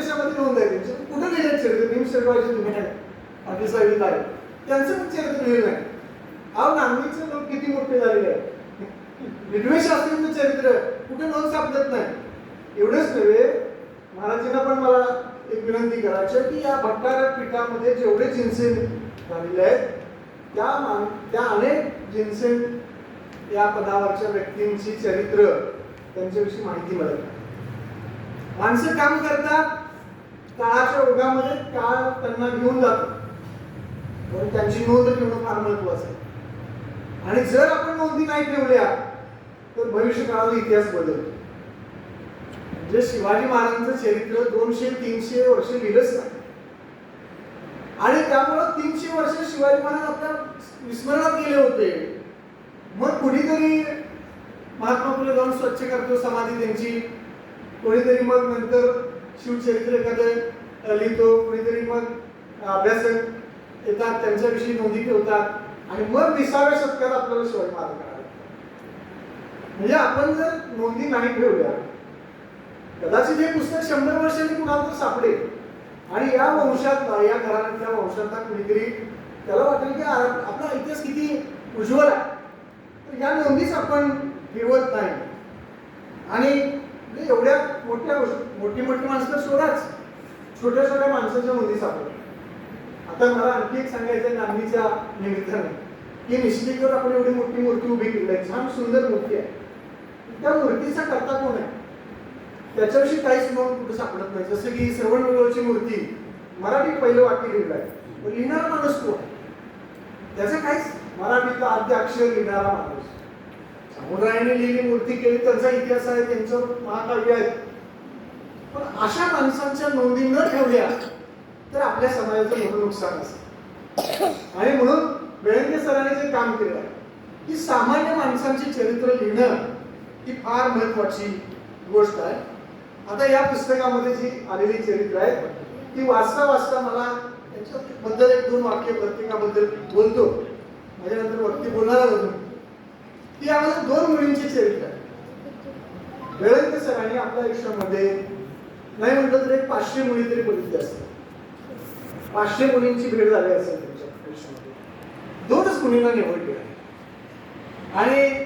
देशामध्ये नोंद आहे त्यांची, कुठं लिहिलं चरित्र? निमशेटवाचे तुम्ही आहे, अतिसावीत आहे, त्यांचं पण चरित्र लिहिलं नाही. अहो नांदीचे लोक किती मोठे झालेले आहेत, विद्वेष शास्त्रींचं चरित्र कुठे नोंद सापडत नाही. एवढंच नव्हे, महाराजांना पण मला एक विनंती करायची की या भट्टारक पीठामध्ये जेवढे जिन्से झालेले आहेत त्या अनेक जिन्से या पदावरच्या व्यक्तींची चरित्र, त्यांच्याविषयी माहिती मिळत नाही. माणसं काम करतात, काळाच्या ओघामध्ये काळ त्यांना घेऊन जातो, पण त्यांची नोंद ठेवणं फार महत्वाचं आहे. आणि जर आपण नोंदी नाही ठेवल्या तर भविष्य काळाचा इतिहास बदलतो. म्हणजे शिवाजी महाराजांचं चरित्र 200-300 वर्ष लिहिलंच नाही, आणि त्यामुळं 300 वर्ष शिवाजी महाराज आपल्या विस्मरणात गेले होते. मग कुणीतरी महात्मा फुले जाऊन स्वच्छ करतो समाधी त्यांची, कोणीतरी मग नंतर शिवचरित्र एखादं लिहितो, कोणीतरी मग अभ्यासक येतात त्यांच्याविषयी नोंदी ठेवतात, आणि मग 20व्या शतकात आपल्याला शिवाजी महाराज कळाले. म्हणजे आपण जर नोंदी नाही ठेवल्या, कदाचित हे पुस्तक 100 वर्षांनी कुणाला तर सापडेल, आणि या वंशातला, या घराण्यातल्या वंशातला कुणीतरी त्याला वाटेल की आपला इतिहास किती उज्ज्वल आहे. तर या नोंदीच आपण ठेवत नाही, आणि एवढ्या मोठी माणसं तर सोडाच, छोट्या छोट्या माणसाच्या नोंदी सापडतात. आता मला आणखी एक सांगायचं नांदीच्या निमित्ताने की निश्चितीवर आपण एवढी मोठी मूर्ती उभी केली आहे, छान सुंदर मूर्ती आहे. त्या मूर्तीचा करता कोण आहे त्याच्याविषयी काहीच नोंद कुठे सापडत नाही. जसं की श्रवणबेळगोळची मूर्ती मराठीत पहिलं वाक्य लिहिलं आहे, पण लिहिणारा माणूस कोण, त्याचं काहीच, मराठीतलं आद्य अक्षर लिहिणारा माणूस. समुद्राने लिहिली मूर्ती केली, त्यांचा इतिहास आहे, त्यांचं महाकाव्य आहे. पण अशा माणसांच्या नोंदी न ठेवल्या तर आपल्या समाजाचं मोठं नुकसान असतं. आणि म्हणून बेळंके सरांनी जे काम केलं आहे की सामान्य माणसांची चरित्र लिहिणं ही फार महत्वाची गोष्ट आहे. आता या पुस्तकामध्ये जी आलेली चरित्र आहेत ती वाचता वाचता मला त्याच्याबद्दल 1-2 वाक्य प्रत्येकाबद्दल बोलतो, माझ्यानंतर वक्ती बोलणार होतो. ती आम्हाला 2 मुलींची चरित्र आहे. बेळंके सरांनी आपल्या आयुष्यामध्ये नाही म्हटलं तर 500 मुली तरी बघितली असतात. 500 मुलींची भेट झाली असेल त्यांच्या आयुष्यामध्ये. 2च मुलींना निवडली आहे, आणि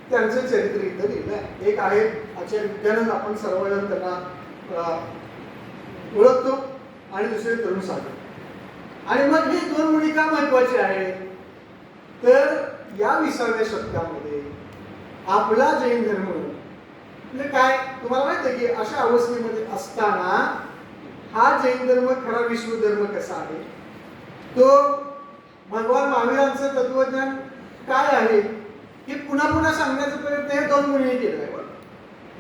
त्यांचं चरित्र इथं लिहिलं आहे. एक आहे आचार्य विद्यानंद, आपण सर्वजण त्यांना ओळखतो, आणि दुसरे तरुण सागर. आणि मग हे 2 मुली का महत्वाचे आहेत तर या 20व्या शतकामध्ये आपला जैन धर्म म्हणजे काय तुम्हाला माहिती आहे की अशा अवस्थेमध्ये असताना हा जैन धर्म खरा विश्व धर्म कसा आहे, तो भगवान महावीरांचं तत्वज्ञान काय आहे हे पुन्हा पुन्हा सांगण्याचा प्रयत्न हे 2 मुलींनी केला आहे.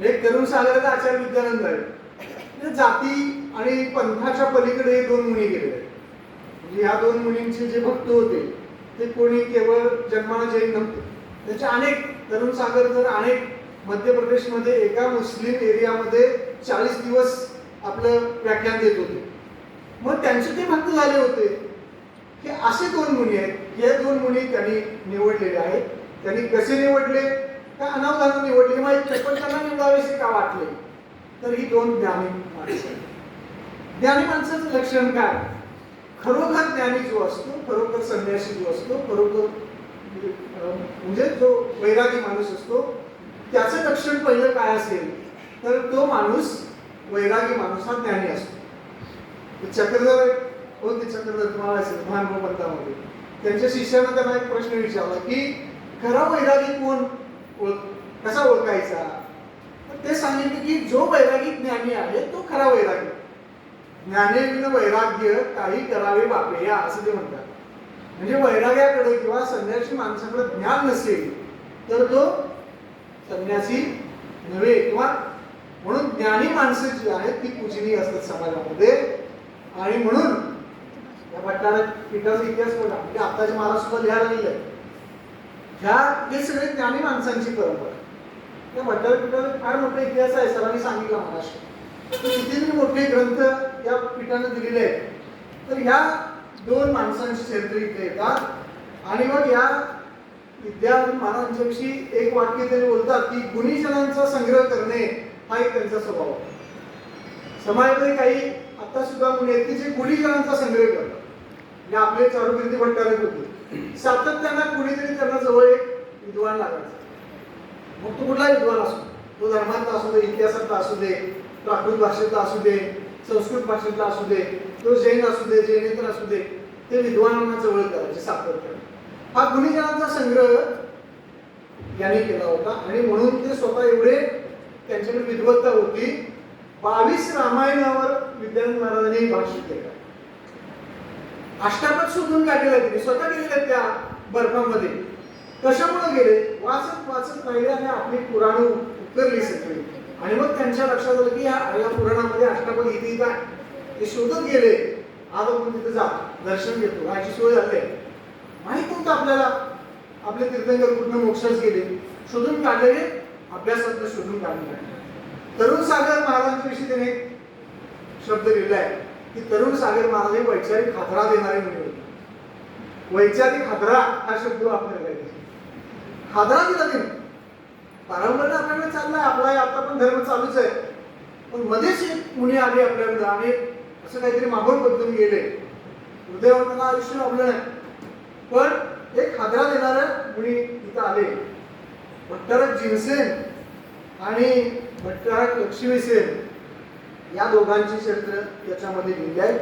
एक तरुण सागराचा आचार्य विद्यानंद आहे, जाती आणि पंथाच्या पलीकडे हे 2 मुली गेलेले आहेत. म्हणजे ह्या 2 मुलींचे जे भक्त होते ते कोणी केवळ जन्माला जैन नव्हते. त्याचे अनेक, तरुण सागर तर अनेक मध्य प्रदेशमध्ये एका मुस्लिम एरियामध्ये 40 दिवस आपलं व्याख्यान देत होते. मग त्यांचे ते भक्त झाले होते की असे 2 मुली आहेत. हे 2 मुली त्यांनी निवडलेले आहेत. त्यांनी कसे निवडले का अनावधानाने निवडले माहित नाही, पण त्यांना निवडावेसे का वाटले तर ही 2 ज्ञानी माणसं. ज्ञानी माणसाचं लक्षण काय, खरोखर ज्ञानी जो असतो, खरोखर संन्यासी जो असतो, खरोखर म्हणजे जो वैरागी माणूस असतो, त्याचं लक्षण पहिलं काय असेल तर तो माणूस, वैरागी माणूस हा ज्ञानी असतो. चक्रधर, कोणते चक्रधर तुम्हाला असेल महानुभव पंथामध्ये, त्यांच्या शिष्यानं त्यांना एक प्रश्न विचारला की खरा वैरागी कोण, कसा ओळखायचा. तर ते सांगितले की जो वैरागी ज्ञानी आहे तो खरा वैरागी. ज्ञानेविन वैराग्य काही करावे बापेया असं ते म्हणतात. म्हणजे वैराग्याकडे किंवा संन्यासी माणसाकडे ज्ञान नसेल तर तो संन्यासी नव्हे, किंवा म्हणून ज्ञानी माणसं जी आहेत ती पूजनीय असतात समाजामध्ये. आणि म्हणून या भट्टारक पीठाचा इतिहास बघा, म्हणजे आताच्या महाराज सुद्धा लिहायला गेले ह्या, हे सगळे ज्ञानी माणसांची परंपरा. त्या भट्टारक पीठाचा फार मोठा इतिहास आहे, सरांनी सांगितला महाराष्ट्र. किती मोठे ग्रंथ या पीठाने दिलेले आहेत. तर ह्या 2 माणसांची चरित्र इथे येतात. आणि मग या विद्यार्थी महाराजांच्या विषयी एक वाक्य त्यांनी बोलतात की गुणीजनांचा संग्रह करणे हा एक त्यांचा स्वभाव. समाजामध्ये काही आता सुद्धा मुली आहेत की जे गुढीजनांचा संग्रह करतात. म्हणजे आपले चारुकीर्ती भट्टारक होते, सातत्यानं कुणीतरी त्यांना जवळ एक विद्वान लागायचा. मग तो कुठला विद्वान असो, तो धर्मातला असू दे, इतिहासातला असू दे, प्राकृत भाषेतला असू दे, संस्कृत भाषेतला असू दे, तो जैन असू दे, जैनेतर असू दे, ते विद्वानांना जवळ करायचे सातत्याने. हा गुणीजनांचा संग्रह याने केला होता आणि म्हणून ते स्वतः एवढे त्यांच्याकडे विद्वत्ता होती. 22 रामायणावर विद्यानंद महाराजांनी भाष्य केलं. अष्टापद शोधून काढलेला त्यांनी स्वतः गेलेले त्या बर्फामध्ये. कशामुळे गेले? वाचत वाचत राहिले आणि आपली पुराण उतरली सगळी आणि मग त्यांच्या लक्षात आलं की या पुराणामध्ये अष्टापद इथे काय ते शोधत गेले. आज आपण तिथे जा दर्शन घेतो, याची सोय झाली. माहित नव्हतं आपल्याला आपले तीर्थंकर कुठून मोक्षास गेले, शोधून काढलेले, अभ्यासात शोधून काढले. तरुण सागर महाराजांच्या विषयी त्याने शब्द लिहिलाय की तरुण सागर महाराज हे वैचारिक हादरा देणारे म्हणजे. वैचारिक हादरा हा शब्द वापरला आहे. हादरा दिला त्यांनी. पारंपरिक आपल्याकडे चाललाय, आपला आता पण धर्म चालूच आहे, पण मध्येच एक मुनी आली आपल्याकडे आणि असं काहीतरी मागून बदलून गेले. हृदयवंताला आयुष्य लाभलं नाही, पण एक हादरा देणाऱ्या मुनी इथं आले. भट्टारक जिनसेन आणि भट्टारक लक्ष्मीसेन या दोघांची चरित्र याच्यामध्ये लिहिली आहे.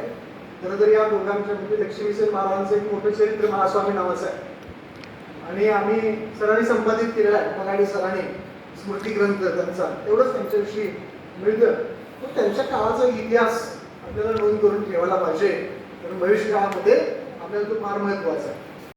खरं तर या दोघांच्या म्हणजे लक्ष्मीसेन महाराजांचं एक मोठं चरित्र महास्वामी नावाचं आहे आणि आम्ही सरांनी संपादित केलेला आहे. पगाडी सरांनी स्मृती ग्रंथ त्यांचा एवढंच त्यांच्याविषयी मिळतं. पण त्यांच्या काळाचा इतिहास आपल्याला नोंद करून ठेवायला पाहिजे, कारण भविष्य काळामध्ये आपल्याला तो फार महत्वाचा आहे.